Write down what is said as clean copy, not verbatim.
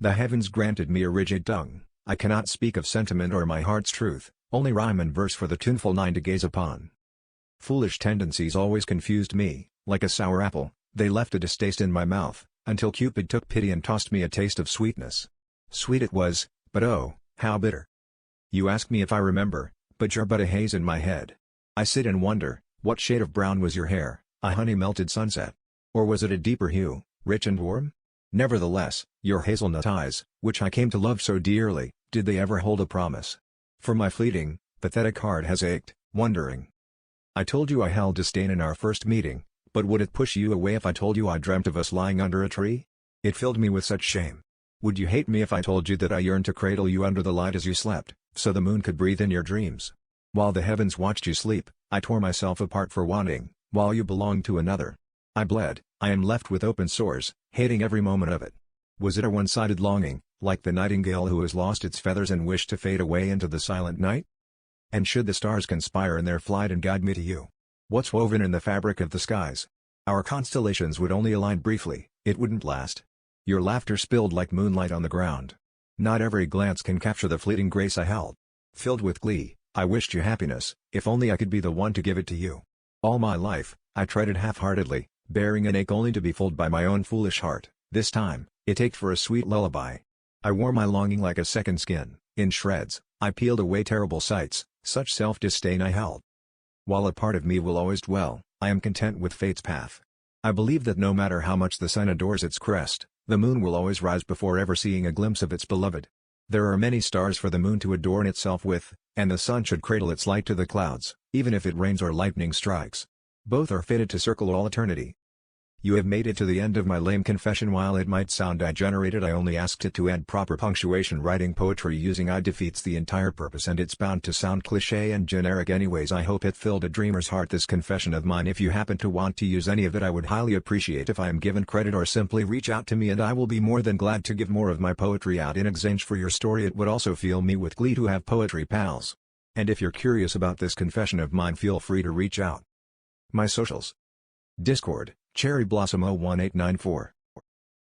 The heavens granted me a rigid tongue, I cannot speak of sentiment or my heart's truth, only rhyme and verse for the tuneful nine to gaze upon. Foolish tendencies always confused me, like a sour apple, they left a distaste in my mouth, until Cupid took pity and tossed me a taste of sweetness. Sweet it was, but oh, how bitter. You ask me if I remember, but you're but a haze in my head. I sit and wonder, what shade of brown was your hair, a honey-melted sunset? Or was it a deeper hue, rich and warm? Nevertheless, your hazelnut eyes, which I came to love so dearly, did they ever hold a promise? For my fleeting, pathetic heart has ached, wondering. I told you I held disdain in our first meeting, but would it push you away if I told you I dreamt of us lying under a tree? It filled me with such shame. Would you hate me if I told you that I yearned to cradle you under the light as you slept, so the moon could breathe in your dreams? While the heavens watched you sleep, I tore myself apart for wanting, while you belonged to another. I bled, I am left with open sores, hating every moment of it. Was it a one-sided longing, like the nightingale who has lost its feathers and wished to fade away into the silent night? And should the stars conspire in their flight and guide me to you? What's woven in the fabric of the skies? Our constellations would only align briefly, it wouldn't last. Your laughter spilled like moonlight on the ground. Not every glance can capture the fleeting grace I held. Filled with glee, I wished you happiness, if only I could be the one to give it to you. All my life, I treaded half-heartedly, bearing an ache only to be fooled by my own foolish heart. This time, it ached for a sweet lullaby. I wore my longing like a second skin, in shreds, I peeled away terrible sights, such self-disdain I held. While a part of me will always dwell, I am content with fate's path. I believe that no matter how much the sun adores its crest, the moon will always rise before ever seeing a glimpse of its beloved. There are many stars for the moon to adorn itself with, and the sun should cradle its light to the clouds, even if it rains or lightning strikes. Both are fated to circle all eternity. You have made it to the end of my lame confession. While it might sound degenerated, I only asked it to add proper punctuation. Writing poetry using I defeats the entire purpose, and it's bound to sound cliché and generic anyways. I hope it filled a dreamer's heart, this confession of mine. If you happen to want to use any of it, I would highly appreciate if I am given credit, or simply reach out to me and I will be more than glad to give more of my poetry out in exchange for your story. It would also fill me with glee to have poetry pals. And if you're curious about this confession of mine, feel free to reach out. My socials: Discord, Cherry Blossom 01894.